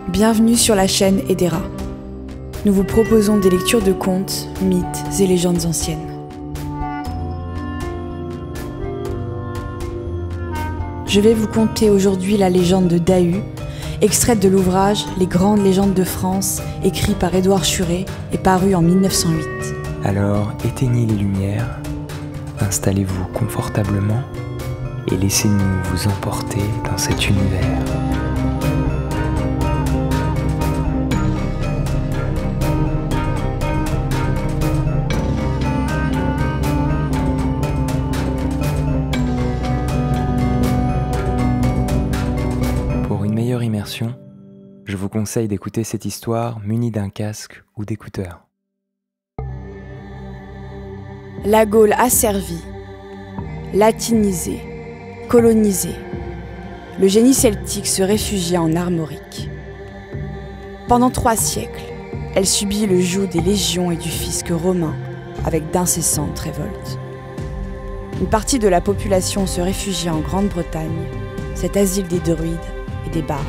Bienvenue sur la chaîne Edera. Nous vous proposons des lectures de contes, mythes et légendes anciennes. Je vais vous conter aujourd'hui la légende de Dahu, extraite de l'ouvrage « Les grandes légendes de France » écrit par Édouard Churet et paru en 1908. Alors éteignez les lumières, installez-vous confortablement et laissez-nous vous emporter dans cet univers. Pour une meilleure immersion, je vous conseille d'écouter cette histoire munie d'un casque ou d'écouteurs. La Gaule asservie, latinisée, colonisée, le génie celtique se réfugia en Armorique. Pendant 3 siècles, elle subit le joug des légions et du fisc romain avec d'incessantes révoltes. Une partie de la population se réfugia en Grande-Bretagne, cet asile des druides et des bardes.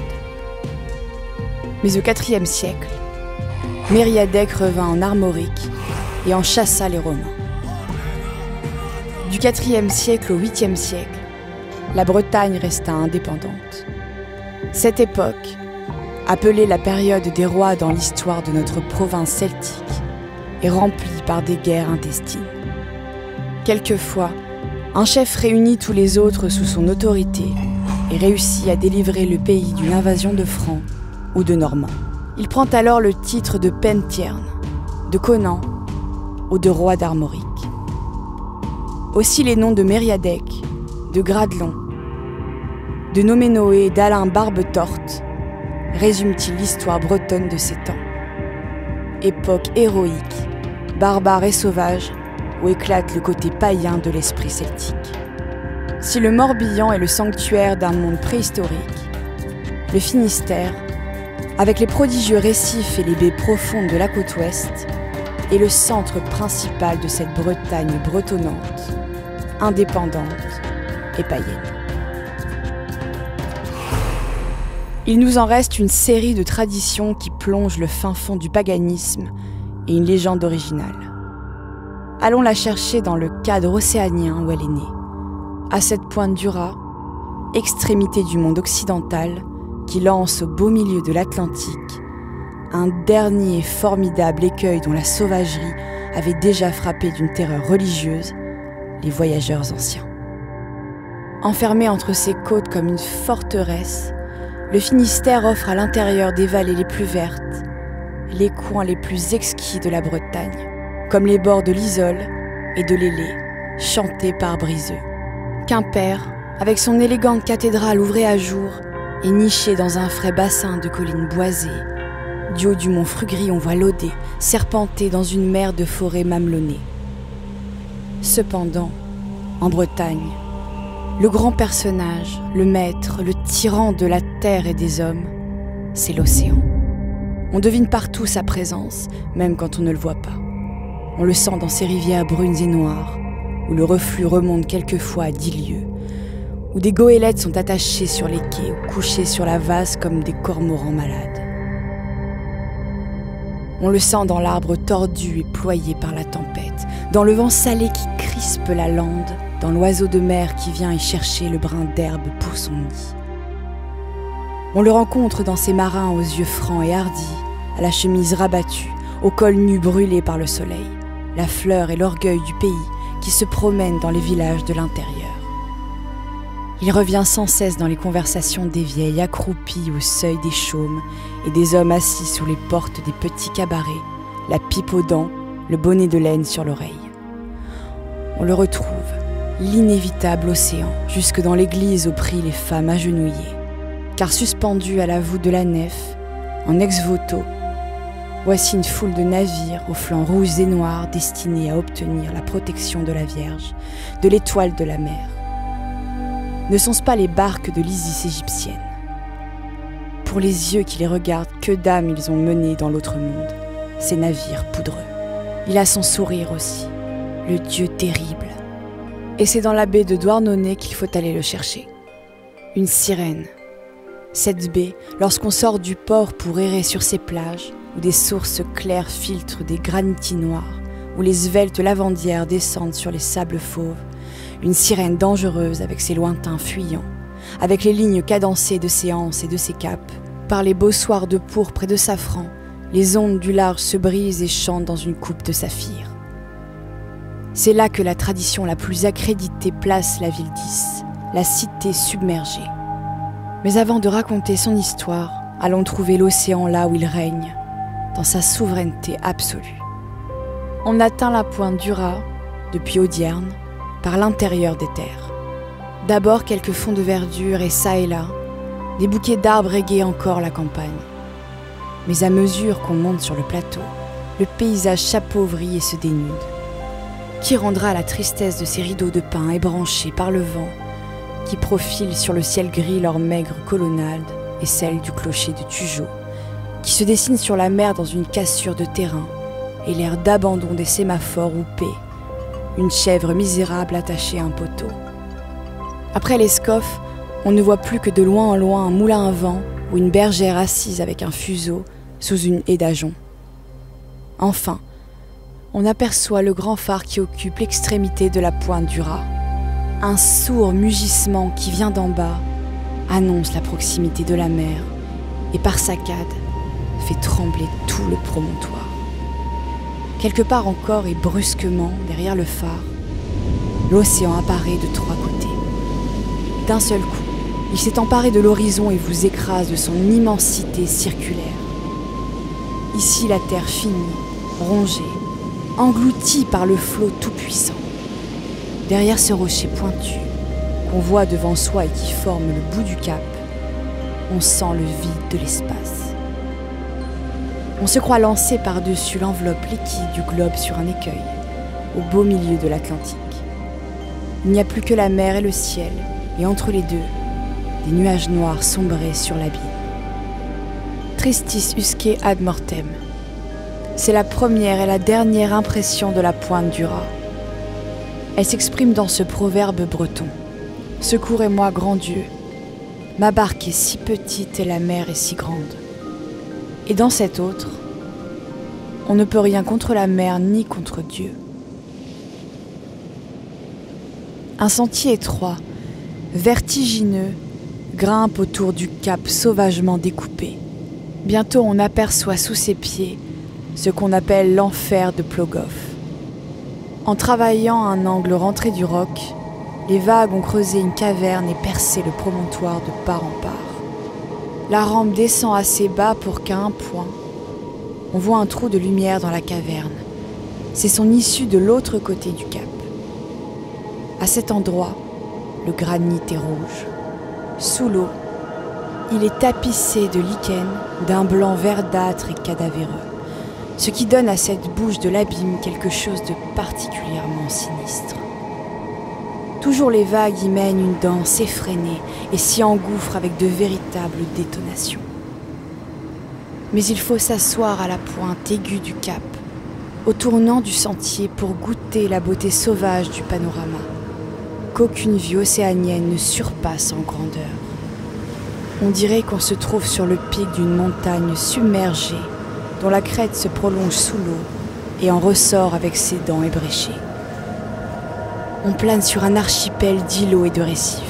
Mais au IVe siècle, Mériadec revint en Armorique et en chassa les Romains. Du IVe siècle au 8e siècle, la Bretagne resta indépendante. Cette époque, appelée la période des rois dans l'histoire de notre province celtique, est remplie par des guerres intestines. Quelquefois, un chef réunit tous les autres sous son autorité et réussit à délivrer le pays d'une invasion de Francs ou de Normands. Il prend alors le titre de Penthièvre, de Conan ou de roi d'Armorique. Aussi les noms de Mériadec, de Gradelon, de Noménoé et d'Alain Barbe-Torte résument-ils l'histoire bretonne de ces temps. Époque héroïque, barbare et sauvage, où éclate le côté païen de l'esprit celtique. Si le Morbihan est le sanctuaire d'un monde préhistorique, le Finistère, avec les prodigieux récifs et les baies profondes de la côte ouest, est le centre principal de cette Bretagne bretonnante, indépendante et païenne. Il nous en reste une série de traditions qui plongent le fin fond du paganisme et une légende originale. Allons la chercher dans le cadre océanien où elle est née, à cette pointe du Raz, extrémité du monde occidental qui lance au beau milieu de l'Atlantique un dernier formidable écueil dont la sauvagerie avait déjà frappé d'une terreur religieuse les voyageurs anciens. Enfermé entre ses côtes comme une forteresse, le Finistère offre à l'intérieur des vallées les plus vertes, les coins les plus exquis de la Bretagne, comme les bords de l'Isole et de l'Élé, chantés par Briseux. Quimper, avec son élégante cathédrale ouvrée à jour, est niché dans un frais bassin de collines boisées. Du haut du mont Frugry, on voit l'Odé serpenter dans une mer de forêts mamelonnées. Cependant, en Bretagne, le grand personnage, le maître, le tyran de la terre et des hommes, c'est l'océan. On devine partout sa présence, même quand on ne le voit pas. On le sent dans ses rivières brunes et noires, où le reflux remonte quelquefois à 10 lieues, où des goélettes sont attachées sur les quais ou couchées sur la vase comme des cormorans malades. On le sent dans l'arbre tordu et ployé par la tempête, dans le vent salé qui crispe la lande, dans l'oiseau de mer qui vient y chercher le brin d'herbe pour son nid. On le rencontre dans ces marins aux yeux francs et hardis, à la chemise rabattue, au col nu brûlé par le soleil, la fleur et l'orgueil du pays qui se promènent dans les villages de l'intérieur. Il revient sans cesse dans les conversations des vieilles accroupies au seuil des chaumes et des hommes assis sous les portes des petits cabarets, la pipe aux dents, le bonnet de laine sur l'oreille. On le retrouve, l'inévitable océan, jusque dans l'église où prient les femmes agenouillées. Car suspendu à la voûte de la nef, en ex-voto, voici une foule de navires aux flancs rouges et noirs destinés à obtenir la protection de la Vierge, de l'étoile de la mer. Ne sont-ce pas les barques de l'Isis égyptienne? Pour les yeux qui les regardent, que d'âmes ils ont menées dans l'autre monde, ces navires poudreux. Il a son sourire aussi, le Dieu terrible. Et c'est dans la baie de Douarnenez qu'il faut aller le chercher. Une sirène, Cette baie, lorsqu'on sort du port pour errer sur ses plages, où des sources claires filtrent des granitis noirs, où les sveltes lavandières descendent sur les sables fauves, une sirène dangereuse avec ses lointains fuyants, avec les lignes cadencées de ses anses et de ses capes, par les beaux soirs de pourpre et de safran, les ondes du large se brisent et chantent dans une coupe de saphir. C'est là que la tradition la plus accréditée place la ville d'Is, la cité submergée. Mais avant de raconter son histoire, allons trouver l'océan là où il règne, dans sa souveraineté absolue. On atteint la pointe d'Ura, depuis Audierne, par l'intérieur des terres. D'abord quelques fonds de verdure et çà et là, des bouquets d'arbres égayent encore la campagne. Mais à mesure qu'on monte sur le plateau, le paysage s'appauvrit et se dénude. Qui rendra la tristesse de ces rideaux de pins ébranchés par le vent, qui profilent sur le ciel gris leurs maigres colonnades et celles du clocher de Tugeau, qui se dessinent sur la mer dans une cassure de terrain, et l'air d'abandon des sémaphores huppés, une chèvre misérable attachée à un poteau. Après l'Escoffe, on ne voit plus que de loin en loin un moulin à vent ou une bergère assise avec un fuseau sous une haie d'ajoncs. Enfin, on aperçoit le grand phare qui occupe l'extrémité de la pointe d'Ura. Un sourd mugissement qui vient d'en bas annonce la proximité de la mer et par saccades fait trembler tout le promontoire. Quelque part encore et brusquement, derrière le phare, l'océan apparaît de trois côtés. D'un seul coup, il s'est emparé de l'horizon et vous écrase de son immensité circulaire. Ici, la terre finit, rongée, engloutie par le flot tout-puissant. Derrière ce rocher pointu, qu'on voit devant soi et qui forme le bout du cap, on sent le vide de l'espace. On se croit lancé par-dessus l'enveloppe liquide du globe sur un écueil, au beau milieu de l'Atlantique. Il n'y a plus que la mer et le ciel, et entre les deux, des nuages noirs sombrés sur l'abîme. Tristis usque ad mortem. C'est la première et la dernière impression de la pointe d'Ura. Elle s'exprime dans ce proverbe breton. « Secourez-moi, grand Dieu, ma barque est si petite et la mer est si grande. » Et dans cet autre, on ne peut rien contre la mer ni contre Dieu. Un sentier étroit, vertigineux, grimpe autour du cap sauvagement découpé. Bientôt on aperçoit sous ses pieds ce qu'on appelle l'enfer de Plogoff. En travaillant un angle rentré du roc, les vagues ont creusé une caverne et percé le promontoire de part en part. La rampe descend assez bas pour qu'à un point, on voit un trou de lumière dans la caverne. C'est son issue de l'autre côté du cap. À cet endroit, le granit est rouge. Sous l'eau, il est tapissé de lichen d'un blanc verdâtre et cadavéreux, ce qui donne à cette bouche de l'abîme quelque chose de particulièrement sinistre. Toujours les vagues y mènent une danse effrénée et s'y engouffrent avec de véritables détonations. Mais il faut s'asseoir à la pointe aiguë du cap, au tournant du sentier pour goûter la beauté sauvage du panorama, qu'aucune vue océanienne ne surpasse en grandeur. On dirait qu'on se trouve sur le pic d'une montagne submergée, dont la crête se prolonge sous l'eau et en ressort avec ses dents ébréchées. On plane sur un archipel d'îlots et de récifs.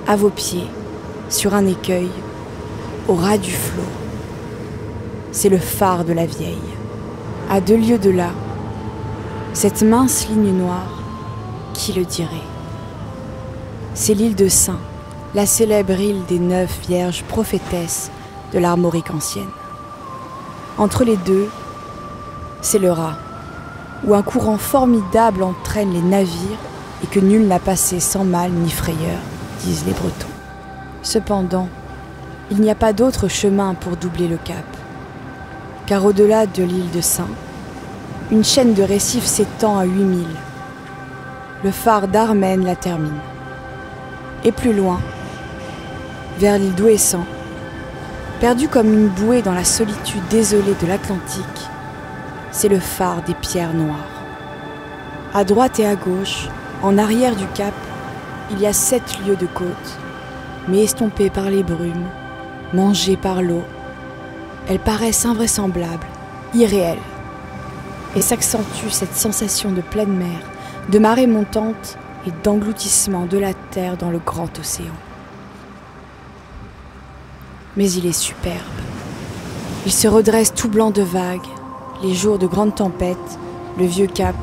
À vos pieds, sur un écueil, au ras du flot, c'est le phare de la Vieille. À 2 lieues de là, cette mince ligne noire, qui le dirait? C'est l'île de Saint, la célèbre île des 9 vierges prophétesses de l'Armorique ancienne. Entre les deux, c'est le Raz, où un courant formidable entraîne les navires et que nul n'a passé sans mal ni frayeur, disent les Bretons. Cependant, il n'y a pas d'autre chemin pour doubler le cap, car au-delà de l'île de Saint, une chaîne de récifs s'étend à 8000. Le phare d'Armen la termine. Et plus loin, vers l'île d'Ouessant, perdu comme une bouée dans la solitude désolée de l'Atlantique, c'est le phare des Pierres Noires. À droite et à gauche, en arrière du cap, il y a 7 lieues de côte, mais estompées par les brumes, mangées par l'eau, elles paraissent invraisemblables, irréelles. Et s'accentue cette sensation de pleine mer, de marée montante et d'engloutissement de la terre dans le grand océan. Mais il est superbe. Il se redresse tout blanc de vagues, les jours de grandes tempêtes, le vieux cap,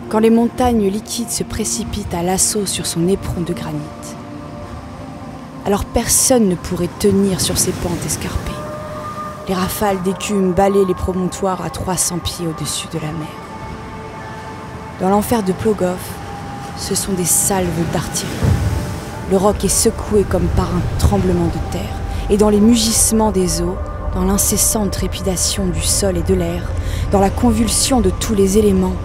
quand les montagnes liquides se précipitent à l'assaut sur son éperon de granit. Alors personne ne pourrait tenir sur ces pentes escarpées. Les rafales d'écume balaient les promontoires à 300 pieds au-dessus de la mer. Dans l'enfer de Plogoff, ce sont des salves d'artillerie. Le roc est secoué comme par un tremblement de terre, et dans les mugissements des eaux, dans l'incessante trépidation du sol et de l'air, dans la convulsion de tous les éléments,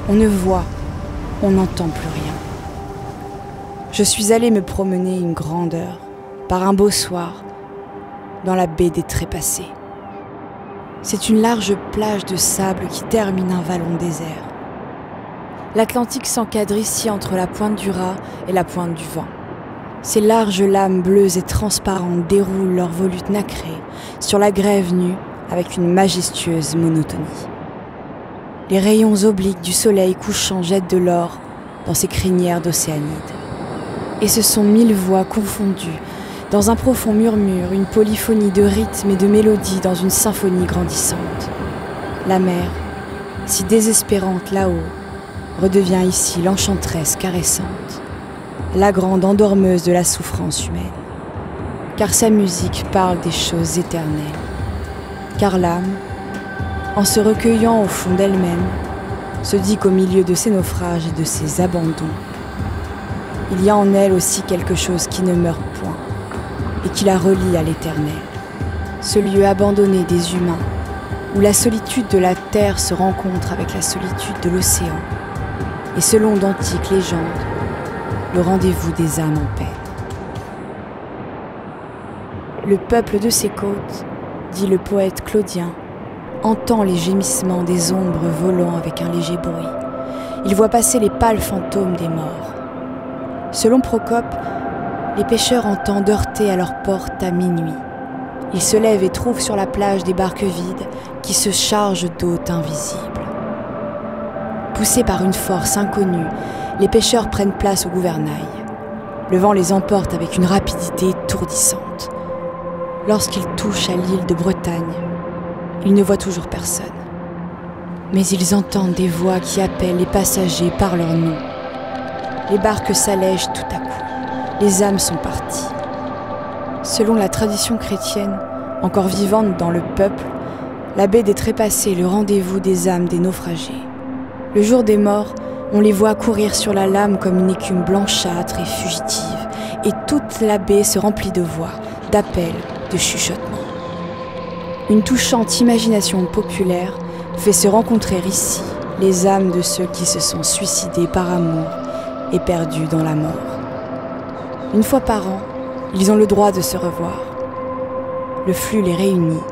on ne voit, on n'entend plus rien. Je suis allée me promener une grande heure, par un beau soir, dans la baie des Trépassés. C'est une large plage de sable qui termine un vallon désert. L'Atlantique s'encadre ici entre la pointe du Raz et la pointe du Vent. Ces larges lames bleues et transparentes déroulent leurs volutes nacrées sur la grève nue avec une majestueuse monotonie. Les rayons obliques du soleil couchant jettent de l'or dans ces crinières d'océanide. Et ce sont 1000 voix confondues dans un profond murmure, une polyphonie de rythmes et de mélodies dans une symphonie grandissante. La mer, si désespérante là-haut, redevient ici l'enchanteresse caressante, la grande endormeuse de la souffrance humaine. Car sa musique parle des choses éternelles. Car l'âme, en se recueillant au fond d'elle-même, se dit qu'au milieu de ses naufrages et de ses abandons, il y a en elle aussi quelque chose qui ne meurt point et qui la relie à l'éternel. Ce lieu abandonné des humains, où la solitude de la terre se rencontre avec la solitude de l'océan, et selon d'antiques légendes, le rendez-vous des âmes en paix. Le peuple de ces côtes, dit le poète Claudien, entend les gémissements des ombres volant avec un léger bruit. Il voit passer les pâles fantômes des morts. Selon Procope, les pêcheurs entendent heurter à leur porte à minuit. Ils se lèvent et trouvent sur la plage des barques vides qui se chargent d'hôtes invisibles. Poussés par une force inconnue, les pêcheurs prennent place au gouvernail. Le vent les emporte avec une rapidité étourdissante. Lorsqu'ils touchent à l'île de Bretagne, ils ne voient toujours personne. Mais ils entendent des voix qui appellent les passagers par leur nom. Les barques s'allègent tout à coup. Les âmes sont parties. Selon la tradition chrétienne, encore vivante dans le peuple, la baie des Trépassés est le rendez-vous des âmes des naufragés. Le jour des morts, on les voit courir sur la lame comme une écume blanchâtre et fugitive, et toute la baie se remplit de voix, d'appels, de chuchotements. Une touchante imagination populaire fait se rencontrer ici les âmes de ceux qui se sont suicidés par amour et perdus dans la mort. Une fois par an, ils ont le droit de se revoir. Le flux les réunit,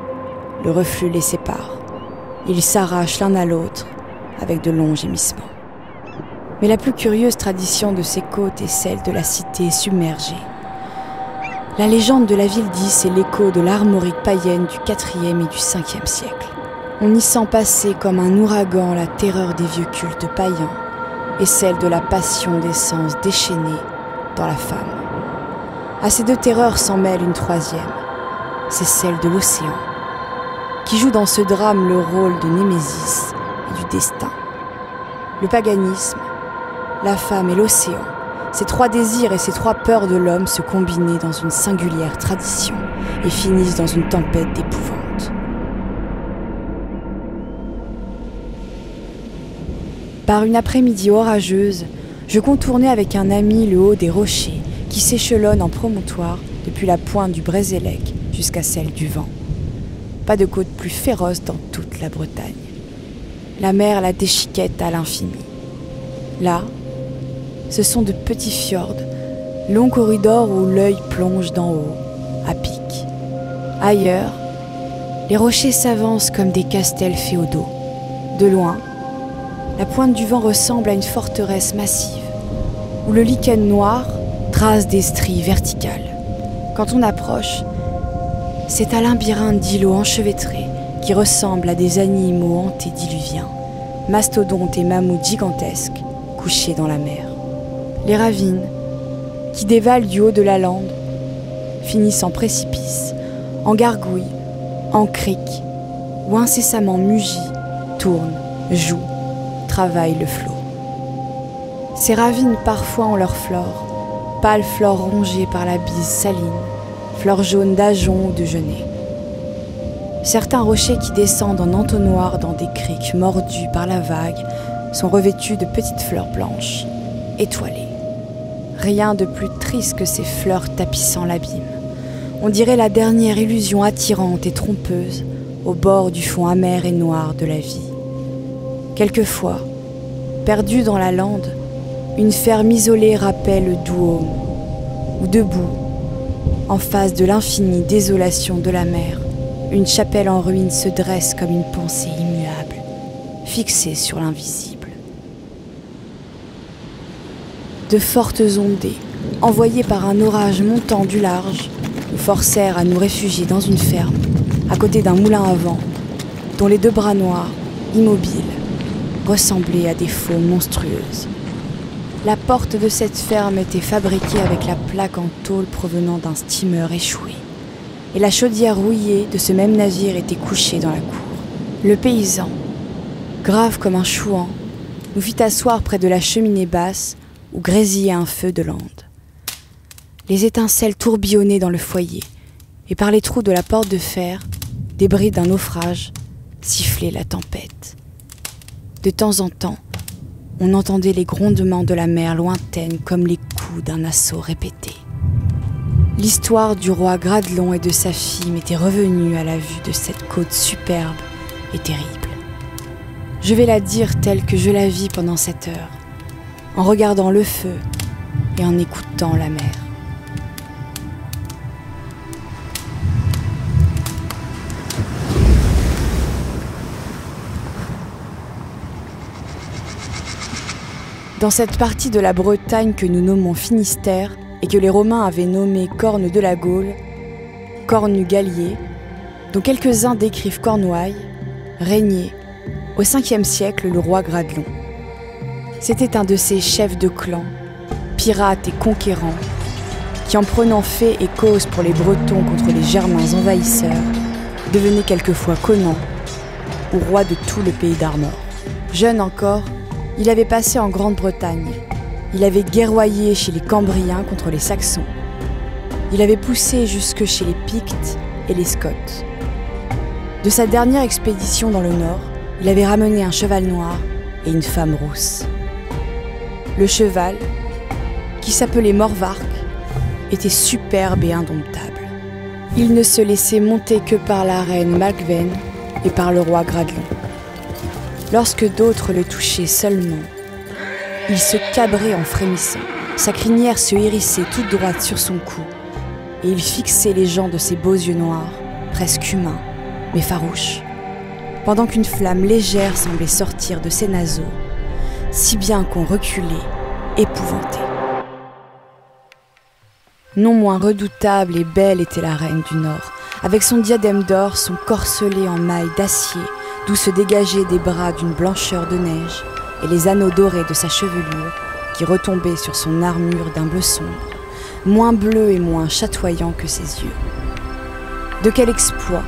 le reflux les sépare. Ils s'arrachent l'un à l'autre avec de longs gémissements. Mais la plus curieuse tradition de ces côtes est celle de la cité submergée. La légende de la ville d'Is est l'écho de l'armorique païenne du IVe et du Ve siècle. On y sent passer comme un ouragan la terreur des vieux cultes païens et celle de la passion des sens déchaînés dans la femme. À ces deux terreurs s'en mêle une troisième, c'est celle de l'océan, qui joue dans ce drame le rôle de Némésis et du destin. Le paganisme, la femme et l'océan, ces trois désirs et ces trois peurs de l'homme se combinent dans une singulière tradition et finissent dans une tempête d'épouvante. Par une après-midi orageuse, je contournais avec un ami le haut des rochers qui s'échelonnent en promontoire depuis la pointe du Brézélec jusqu'à celle du Vent. Pas de côte plus féroce dans toute la Bretagne. La mer la déchiquette à l'infini. Là, ce sont de petits fjords, longs corridors où l'œil plonge d'en haut, à pic. Ailleurs, les rochers s'avancent comme des castels féodaux. De loin, la pointe du Vent ressemble à une forteresse massive, où le lichen noir, trace des stries verticales. Quand on approche, c'est un labyrinthe d'îlots enchevêtrés qui ressemblent à des animaux antédiluviens, mastodontes et mammouths gigantesques couchés dans la mer. Les ravines, qui dévalent du haut de la lande, finissent en précipices, en gargouilles, en criques, où incessamment mugit, tourne, joue, travaille le flot. Ces ravines parfois ont leur flore, pâle flore rongée par la bise saline, fleurs jaunes d'ajonc ou de genêt. Certains rochers qui descendent en entonnoir dans des criques mordues par la vague sont revêtus de petites fleurs blanches, étoilées. Rien de plus triste que ces fleurs tapissant l'abîme. On dirait la dernière illusion attirante et trompeuse au bord du fond amer et noir de la vie. Quelquefois, perdue dans la lande, une ferme isolée rappelle le doux home, ou debout, en face de l'infinie désolation de la mer, une chapelle en ruine se dresse comme une pensée immuable, fixée sur l'invisible. De fortes ondées, envoyées par un orage montant du large, nous forcèrent à nous réfugier dans une ferme, à côté d'un moulin à vent, dont les deux bras noirs, immobiles, ressemblaient à des faux monstrueuses. La porte de cette ferme était fabriquée avec la plaque en tôle provenant d'un steamer échoué, et la chaudière rouillée de ce même navire était couchée dans la cour. Le paysan, grave comme un chouan, nous fit asseoir près de la cheminée basse où grésillait un feu de lande. Les étincelles tourbillonnaient dans le foyer, et par les trous de la porte de fer, débris d'un naufrage, sifflait la tempête. De temps en temps, on entendait les grondements de la mer lointaine comme les coups d'un assaut répété. L'histoire du roi Gradelon et de sa fille m'était revenue à la vue de cette côte superbe et terrible. Je vais la dire telle que je la vis pendant cette heure, en regardant le feu et en écoutant la mer. Dans cette partie de la Bretagne que nous nommons Finistère et que les Romains avaient nommée Corne de la Gaule, Cornu-Gallier, dont quelques-uns décrivent Cornouailles, régnait au 5e siècle le roi Gradelon. C'était un de ces chefs de clan, pirates et conquérants, qui en prenant fait et cause pour les Bretons contre les Germains envahisseurs, devenait quelquefois Conan, ou roi de tout le pays d'Armor. Jeune encore, il avait passé en Grande-Bretagne. Il avait guerroyé chez les Cambriens contre les Saxons. Il avait poussé jusque chez les Pictes et les Scots. De sa dernière expédition dans le nord, il avait ramené un cheval noir et une femme rousse. Le cheval, qui s'appelait Morvark, était superbe et indomptable. Il ne se laissait monter que par la reine Macven et par le roi Gradelon. Lorsque d'autres le touchaient seulement, il se cabrait en frémissant. Sa crinière se hérissait toute droite sur son cou, et il fixait les gens de ses beaux yeux noirs, presque humains, mais farouches, pendant qu'une flamme légère semblait sortir de ses naseaux, si bien qu'on reculait, épouvanté. Non moins redoutable et belle était la reine du Nord, avec son diadème d'or, son corselet en mailles d'acier, d'où se dégageaient des bras d'une blancheur de neige, et les anneaux dorés de sa chevelure, qui retombaient sur son armure d'un bleu sombre, moins bleu et moins chatoyant que ses yeux. De quel exploit,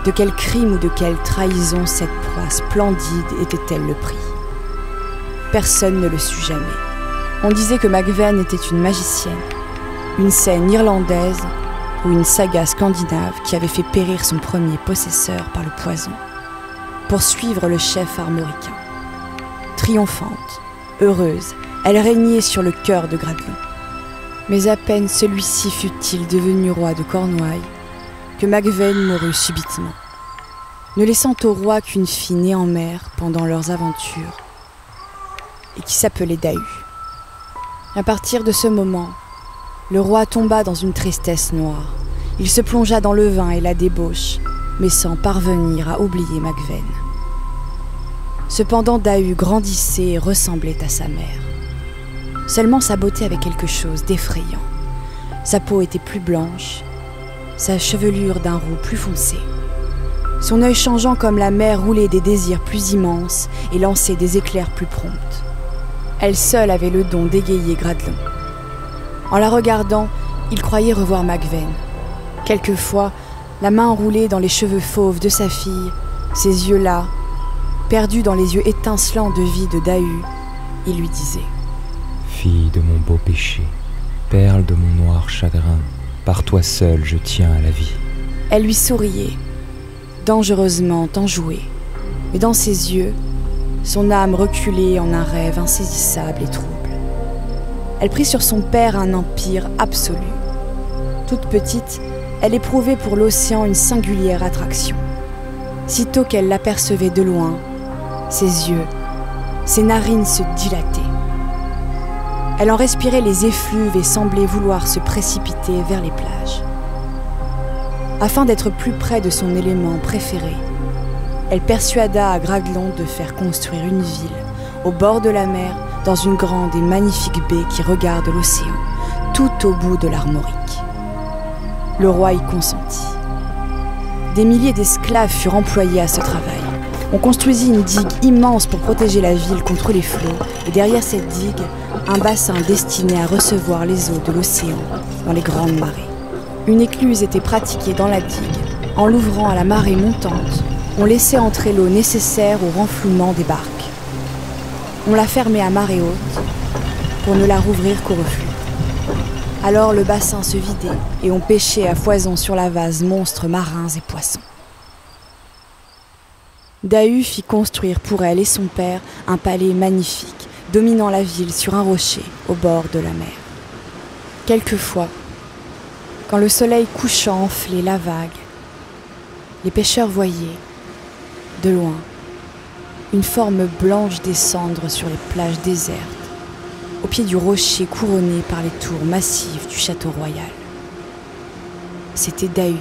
de quel crime ou de quelle trahison cette proie splendide était-elle le prix? Personne ne le sut jamais. On disait que Macven était une magicienne, une scène irlandaise ou une saga scandinave qui avait fait périr son premier possesseur par le poison, pour suivre le chef armoricain. Triomphante, heureuse, elle régnait sur le cœur de Gradelon. Mais à peine celui-ci fut-il devenu roi de Cornouailles, que Macven mourut subitement, ne laissant au roi qu'une fille née en mer pendant leurs aventures, et qui s'appelait Dahu. À partir de ce moment, le roi tomba dans une tristesse noire. Il se plongea dans le vin et la débauche, mais sans parvenir à oublier Macven. Cependant, Dahu grandissait et ressemblait à sa mère. Seulement sa beauté avait quelque chose d'effrayant. Sa peau était plus blanche, sa chevelure d'un roux plus foncé. Son œil changeant comme la mer roulait des désirs plus immenses et lançait des éclairs plus prompts. Elle seule avait le don d'égayer Gradelon. En la regardant, il croyait revoir Macven. Quelquefois, la main enroulée dans les cheveux fauves de sa fille, ses yeux là, perdus dans les yeux étincelants de vie de Dahu, il lui disait : Fille de mon beau péché, perle de mon noir chagrin, par toi seule je tiens à la vie. Elle lui souriait, dangereusement enjouée, mais dans ses yeux, son âme reculait en un rêve insaisissable et trouble. Elle prit sur son père un empire absolu. Toute petite, elle éprouvait pour l'océan une singulière attraction. Sitôt qu'elle l'apercevait de loin, ses yeux, ses narines se dilataient. Elle en respirait les effluves et semblait vouloir se précipiter vers les plages. Afin d'être plus près de son élément préféré, elle persuada à Gradelon de faire construire une ville au bord de la mer, dans une grande et magnifique baie qui regarde l'océan, tout au bout de l'Armorique. Le roi y consentit. Des milliers d'esclaves furent employés à ce travail. On construisit une digue immense pour protéger la ville contre les flots, et derrière cette digue, un bassin destiné à recevoir les eaux de l'océan dans les grandes marées. Une écluse était pratiquée dans la digue. En l'ouvrant à la marée montante, on laissait entrer l'eau nécessaire au renflouement des barques. On la fermait à marée haute pour ne la rouvrir qu'au reflux. Alors le bassin se vidait et on pêchait à foison sur la vase monstres marins et poissons. Dahu fit construire pour elle et son père un palais magnifique, dominant la ville sur un rocher au bord de la mer. Quelquefois, quand le soleil couchant enflait la vague, les pêcheurs voyaient, de loin, une forme blanche descendre sur les plages désertes, au pied du rocher couronné par les tours massives du château royal. C'était Dahu,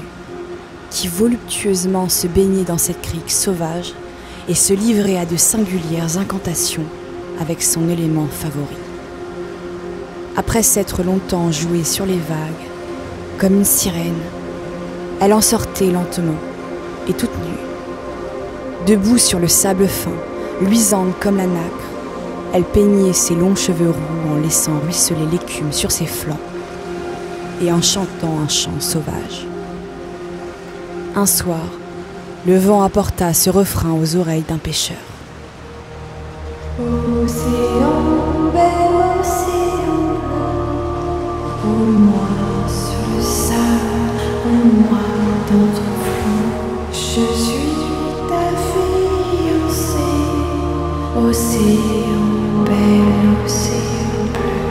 qui voluptueusement se baignait dans cette crique sauvage et se livrait à de singulières incantations avec son élément favori. Après s'être longtemps jouée sur les vagues, comme une sirène, elle en sortait lentement et toute nue. Debout sur le sable fin, luisante comme la nacre, elle peignait ses longs cheveux roux en laissant ruisseler l'écume sur ses flancs et en chantant un chant sauvage. Un soir, le vent apporta ce refrain aux oreilles d'un pêcheur. Océan, bel océan, roule-moi sur le sable, roule-moi dans ton flot. Je suis ta fiancée, océan, bel océan bleu.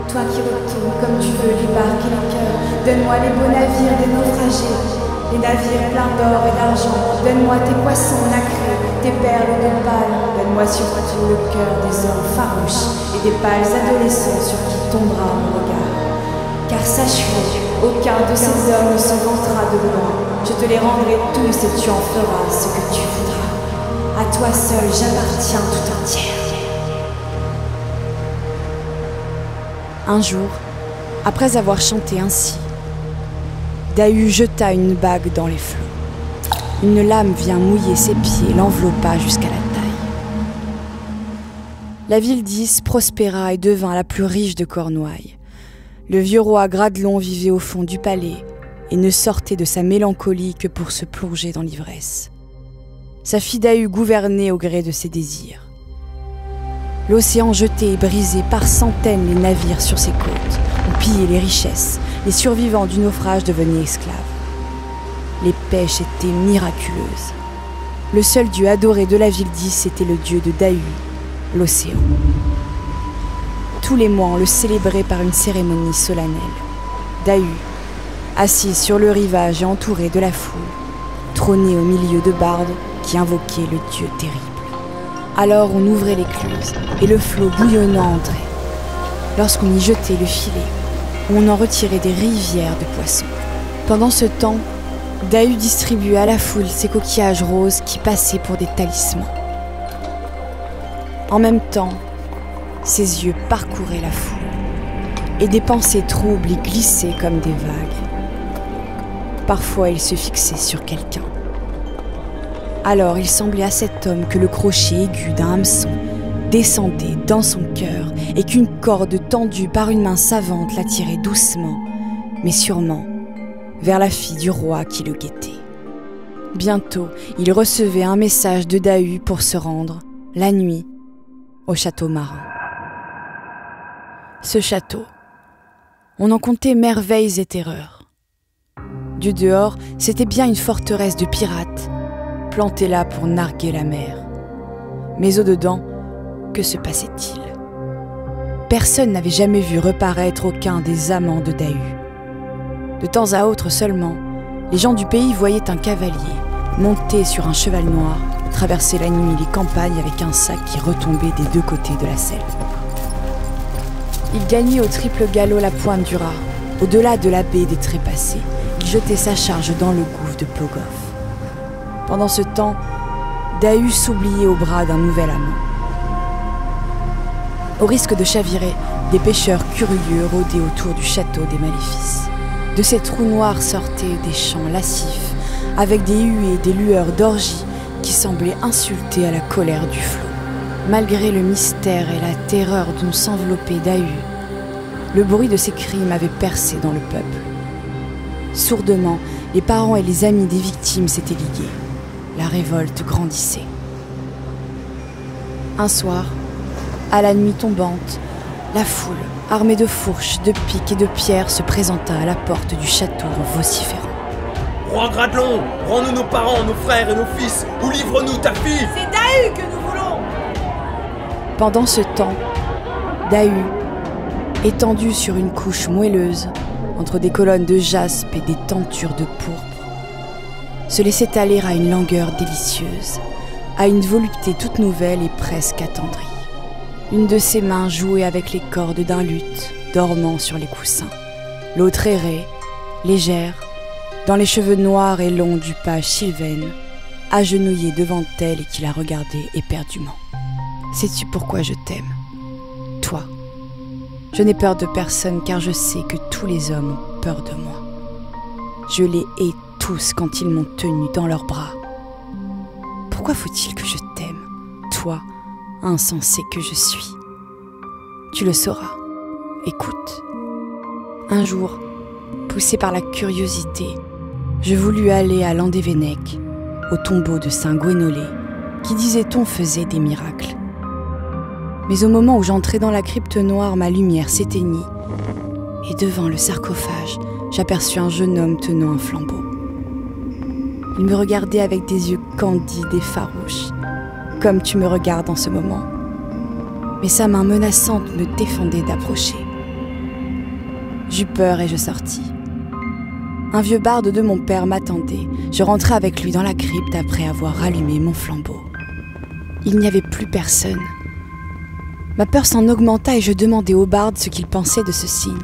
Toi qui retournes comme tu veux lui barquer le cœur, donne-moi les beaux navires des naufragés, les navires pleins d'or et d'argent, donne-moi tes poissons nacrés, tes perles d'opale, donne-moi surtout le cœur des hommes farouches et des pâles adolescents sur qui tombera mon regard. Car sache-le, aucun de ces hommes ne se vantera de moi, je te les rendrai tous et tu en feras ce que tu voudras. À toi seul j'appartiens tout entière. Un jour, après avoir chanté ainsi, Dahu jeta une bague dans les flots. Une lame vient mouiller ses pieds et l'enveloppa jusqu'à la taille. La ville d'Ys prospéra et devint la plus riche de Cornouailles. Le vieux roi Gradelon vivait au fond du palais et ne sortait de sa mélancolie que pour se plonger dans l'ivresse. Sa fille Dahu gouvernait au gré de ses désirs. L'océan jetait et brisait par centaines les navires sur ses côtes. On pillait les richesses. Les survivants du naufrage devenaient esclaves. Les pêches étaient miraculeuses. Le seul dieu adoré de la ville d'Ys était le dieu de Dahu, l'océan. Tous les mois, on le célébrait par une cérémonie solennelle. Dahu, assis sur le rivage et entouré de la foule, trônait au milieu de bardes qui invoquaient le dieu terrible. Alors on ouvrait l'écluse et le flot bouillonnant entrait. Lorsqu'on y jetait le filet, on en retirait des rivières de poissons. Pendant ce temps, Dahu distribuait à la foule ces coquillages roses qui passaient pour des talismans. En même temps, Ses yeux parcouraient la foule, et des pensées troubles y glissaient comme des vagues. Parfois, il se fixait sur quelqu'un. Alors, il semblait à cet homme que le crochet aigu d'un hameçon descendait dans son cœur et qu'une corde tendue par une main savante l'attirait doucement, mais sûrement, vers la fille du roi qui le guettait. Bientôt, il recevait un message de Dahu pour se rendre, la nuit, au château marin. Ce château, on en comptait merveilles et terreurs. Du dehors, c'était bien une forteresse de pirates, plantée là pour narguer la mer. Mais au-dedans, que se passait-il? Personne n'avait jamais vu reparaître aucun des amants de Dahu. De temps à autre seulement, les gens du pays voyaient un cavalier, monté sur un cheval noir, traverser la nuit les campagnes avec un sac qui retombait des deux côtés de la selle. Il gagnait au triple galop la pointe du Raz, au-delà de la baie des Trépassés. Il jetait sa charge dans le gouffre de Plogoff. Pendant ce temps, Dahu s'oubliait au bras d'un nouvel amant. Au risque de chavirer, des pêcheurs curieux rôdaient autour du château des Maléfices. De ces trous noirs sortaient des chants lascifs, avec des huées et des lueurs d'orgie qui semblaient insulter à la colère du flot. Malgré le mystère et la terreur dont s'enveloppait Dahu, le bruit de ses crimes avait percé dans le peuple. Sourdement, les parents et les amis des victimes s'étaient ligués. La révolte grandissait. Un soir, à la nuit tombante, la foule, armée de fourches, de piques et de pierres, se présenta à la porte du château en vociférant. Roi Gradelon, rends-nous nos parents, nos frères et nos fils, ou livre-nous ta fille. C'est Dahu que nous voulons. Pendant ce temps, Dahu, étendu sur une couche moelleuse, entre des colonnes de jaspe et des tentures de pourpre, se laissait aller à une langueur délicieuse, à une volupté toute nouvelle et presque attendrie. Une de ses mains jouait avec les cordes d'un luth, dormant sur les coussins. L'autre errait, légère, dans les cheveux noirs et longs du page Sylvaine, agenouillé devant elle et qui la regardait éperdument. « Sais-tu pourquoi je t'aime, toi ? Je n'ai peur de personne car je sais que tous les hommes ont peur de moi. Je les hais tous quand ils m'ont tenu dans leurs bras. Pourquoi faut-il que je t'aime, toi, insensé que je suis ? Tu le sauras. Écoute. Un jour, poussé par la curiosité, je voulus aller à Landévennec, au tombeau de Saint Gwénolé, qui disait-on faisait des miracles. Mais au moment où j'entrais dans la crypte noire, ma lumière s'éteignit, et devant le sarcophage, j'aperçus un jeune homme tenant un flambeau. Il me regardait avec des yeux candides et farouches, comme tu me regardes en ce moment. Mais sa main menaçante me défendait d'approcher. J'eus peur et je sortis. Un vieux barde de mon père m'attendait. Je rentrai avec lui dans la crypte après avoir rallumé mon flambeau. Il n'y avait plus personne. Ma peur s'en augmenta et je demandai au barde ce qu'il pensait de ce signe.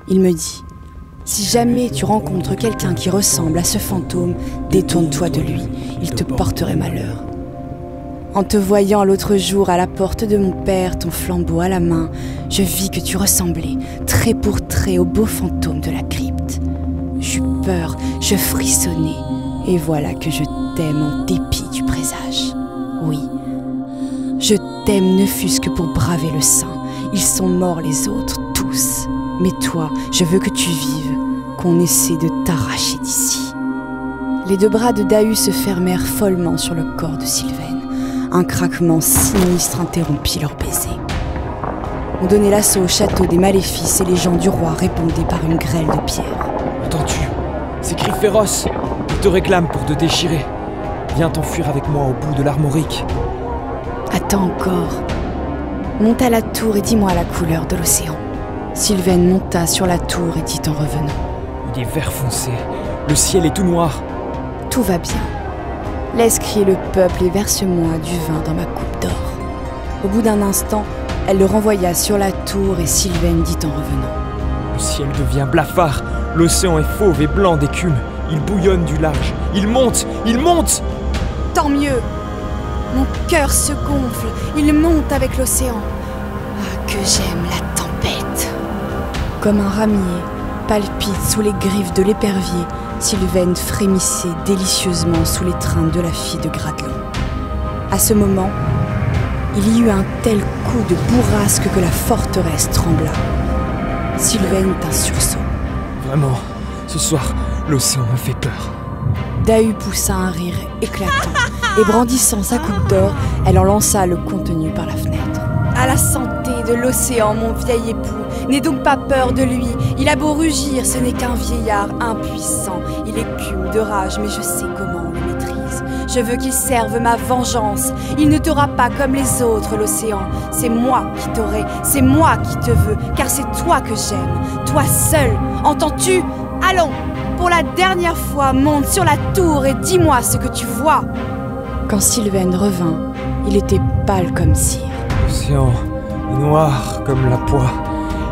Il me dit « Si jamais tu rencontres quelqu'un qui ressemble à ce fantôme, détourne-toi de lui, il te porterait malheur. En te voyant l'autre jour à la porte de mon père, ton flambeau à la main, je vis que tu ressemblais, trait pour trait, au beau fantôme de la crypte. J'eus peur, je frissonnai, et voilà que je t'aime en dépit du présage. Oui, je t'aime ne fût-ce que pour braver le sang. Ils sont morts les autres, tous. Mais toi, je veux que tu vives, qu'on essaie de t'arracher d'ici. » Les deux bras de Dahu se fermèrent follement sur le corps de Sylvaine. Un craquement sinistre interrompit leur baiser. On donnait l'assaut au château des Maléfices et les gens du roi répondaient par une grêle de pierres. « Entends-tu ? Ces cris féroces, ils te réclament pour te déchirer. Viens t'enfuir avec moi au bout de l'armorique. » Attends encore. Monte à la tour et dis-moi la couleur de l'océan. Sylvaine monta sur la tour et dit en revenant. Il est vert foncé, le ciel est tout noir. Tout va bien. Laisse crier le peuple et verse-moi du vin dans ma coupe d'or. Au bout d'un instant, elle le renvoya sur la tour et Sylvaine dit en revenant. Le ciel devient blafard, l'océan est fauve et blanc d'écume. Il bouillonne du large, il monte, il monte. Tant mieux. Mon cœur se gonfle, il monte avec l'océan. Ah, que j'aime la tempête. Comme un ramier palpite sous les griffes de l'épervier, Sylvaine frémissait délicieusement sous l'étreinte de la fille de Gradelon. À ce moment, il y eut un tel coup de bourrasque que la forteresse trembla. Sylvaine eut un sursaut. Vraiment, ce soir, l'océan me fait peur. Dahu poussa un rire éclatant et brandissant sa coupe d'or, elle en lança le contenu par la fenêtre. À la santé de l'océan, mon vieil époux, n'aie donc pas peur de lui. Il a beau rugir, ce n'est qu'un vieillard impuissant. Il écume de rage, mais je sais comment on le maîtrise. Je veux qu'il serve ma vengeance. Il ne t'aura pas comme les autres, l'océan. C'est moi qui t'aurai, c'est moi qui te veux, car c'est toi que j'aime, toi seul. Entends-tu? Allons, pour la dernière fois, monte sur la tour et dis-moi ce que tu vois. Quand Sylvaine revint, il était pâle comme cire. L'océan est noir comme la poix.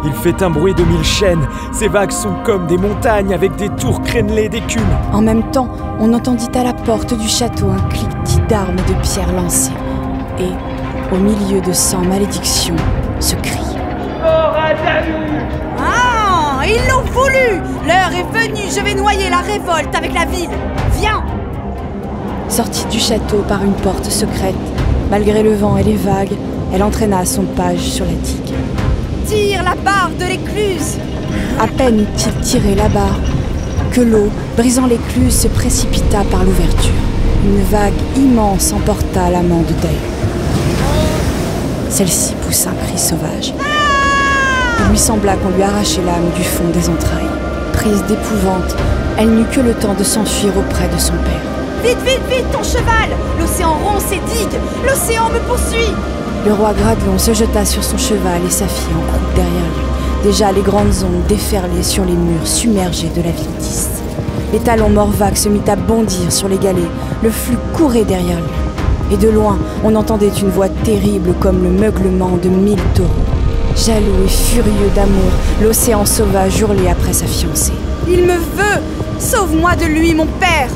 Il fait un bruit de 1000 chaînes. Ses vagues sont comme des montagnes avec des tours crénelées d'écume. En même temps, on entendit à la porte du château un cliquetis d'armes de pierre lancées. Et, au milieu de 100 malédictions, ce cri. Ah, ils l'ont voulu! L'heure est venue, je vais noyer la révolte avec la ville. Viens! Sortie du château par une porte secrète, malgré le vent et les vagues, elle entraîna son page sur la digue. Tire la barre de l'écluse! À peine eut-il tiré la barre que l'eau, brisant l'écluse, se précipita par l'ouverture. Une vague immense emporta l'amant de Dahu. Celle-ci poussa un cri sauvage. Il lui sembla qu'on lui arrachait l'âme du fond des entrailles. Prise d'épouvante, elle n'eut que le temps de s'enfuir auprès de son père. Vite, vite, vite, ton cheval! L'océan rompt ses digues! L'océan me poursuit! Le roi Gradelon se jeta sur son cheval et sa fille en croupe derrière lui. Déjà les grandes ondes déferlaient sur les murs submergés de la ville d'Is. L'étalon Morvac se mit à bondir sur les galets. Le flux courait derrière lui. Et de loin, on entendait une voix terrible comme le meuglement de 1000 taureaux. Jaloux et furieux d'amour, l'océan sauvage hurlait après sa fiancée. « Il me veut! Sauve-moi de lui, mon père !»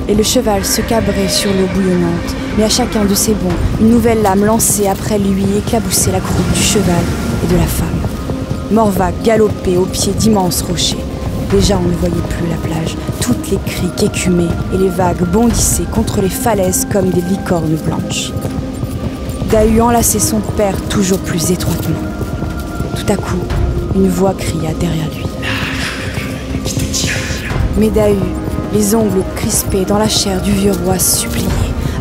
Et le cheval se cabrait sur l'eau bouillonnante, mais à chacun de ses bonds, une nouvelle lame lancée après lui éclaboussait la croupe du cheval et de la femme. Morvac galopait au pied d'immenses rochers. Déjà on ne voyait plus la plage, toutes les criques écumaient et les vagues bondissaient contre les falaises comme des licornes blanches. Dahu enlaçait son père toujours plus étroitement. Tout à coup, une voix cria derrière lui. Mais Dahu, les ongles crispés dans la chair du vieux roi, suppliait,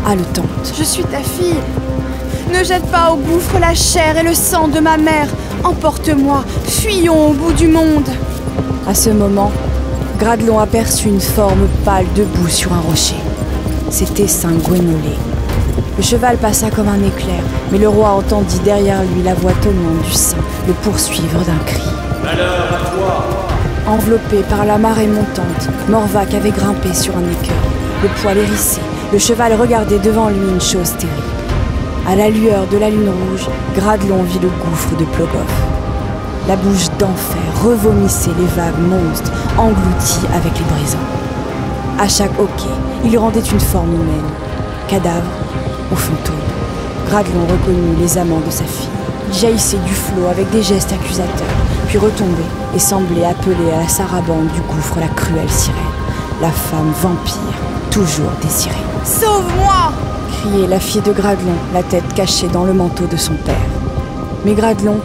haletante. « Je suis ta fille. Ne jette pas au gouffre la chair et le sang de ma mère. Emporte-moi, fuyons au bout du monde. » À ce moment, Gradelon aperçut une forme pâle debout sur un rocher. C'était Saint Gwénolé. Le cheval passa comme un éclair, mais le roi entendit derrière lui la voix tonnante du saint le poursuivre d'un cri. « Malheur à toi !» Enveloppé par la marée montante, Morvac avait grimpé sur un écueil. Le poil hérissé, le cheval regardait devant lui une chose terrible. À la lueur de la lune rouge, Gradelon vit le gouffre de Plogoff. La bouche d'enfer revomissait les vagues monstres, englouties avec les brisants. À chaque hoquet, il rendait une forme humaine, cadavre ou fantôme. Gradelon reconnut les amants de sa fille. Il jaillissait du flot avec des gestes accusateurs, puis retombait et semblait appeler à la sarabande du gouffre la cruelle sirène, la femme vampire, toujours désirée. « Sauve-moi !» criait la fille de Gradelon, la tête cachée dans le manteau de son père. Mais Gradelon,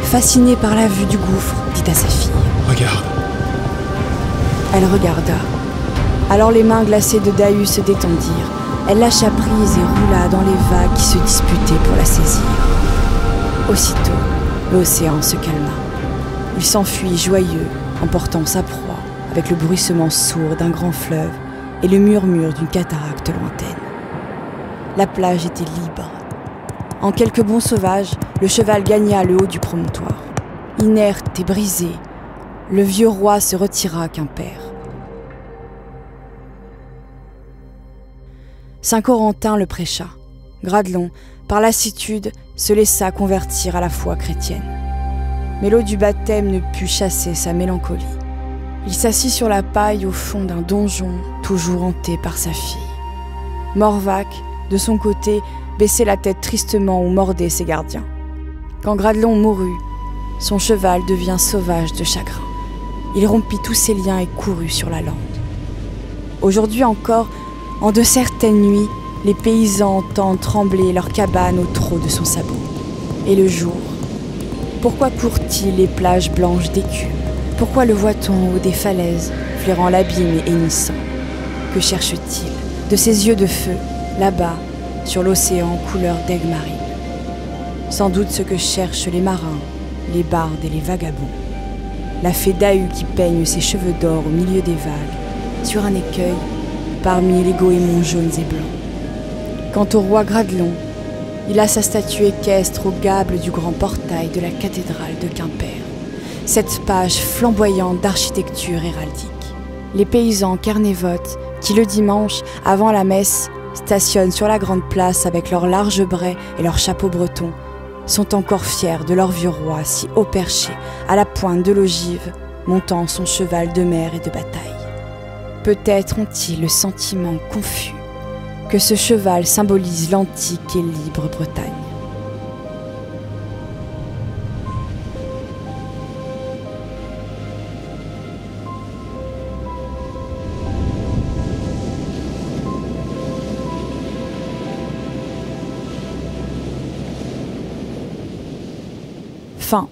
fasciné par la vue du gouffre, dit à sa fille. « Regarde. » Elle regarda. Alors les mains glacées de Dahu se détendirent. Elle lâcha prise et roula dans les vagues qui se disputaient pour la saisir. Aussitôt, l'océan se calma. Il s'enfuit joyeux, emportant sa proie, avec le bruissement sourd d'un grand fleuve et le murmure d'une cataracte lointaine. La plage était libre. En quelques bonds sauvages, le cheval gagna le haut du promontoire. Inerte et brisé, le vieux roi se retira Quimper. Saint Corentin le prêcha. Gradelon, par lassitude, se laissa convertir à la foi chrétienne. Mais l'eau du baptême ne put chasser sa mélancolie. Il s'assit sur la paille au fond d'un donjon, toujours hanté par sa fille. Morvac, de son côté, baissait la tête tristement ou mordait ses gardiens. Quand Gradelon mourut, son cheval devint sauvage de chagrin. Il rompit tous ses liens et courut sur la lande. Aujourd'hui encore, en de certaines nuits, les paysans entendent trembler leurs cabanes au trot de son sabot. Et le jour, pourquoi court-il les plages blanches d'écume? Pourquoi le voit-on au haut des falaises, flairant l'abîme et hennissant? Que cherche-t-il de ses yeux de feu, là-bas, sur l'océan couleur d'aigle marine? Sans doute ce que cherchent les marins, les bardes et les vagabonds. La fée Dahu qui peigne ses cheveux d'or au milieu des vagues, sur un écueil, parmi les goémons jaunes et blancs. Quant au roi Gradelon, il a sa statue équestre au gable du grand portail de la cathédrale de Quimper. Cette page flamboyante d'architecture héraldique. Les paysans carnévotes qui, le dimanche, avant la messe, stationnent sur la grande place avec leurs larges braies et leurs chapeaux bretons, sont encore fiers de leur vieux roi si haut perché, à la pointe de l'ogive, montant son cheval de mer et de bataille. Peut-être ont-ils le sentiment confus que ce cheval symbolise l'antique et libre Bretagne. Fin.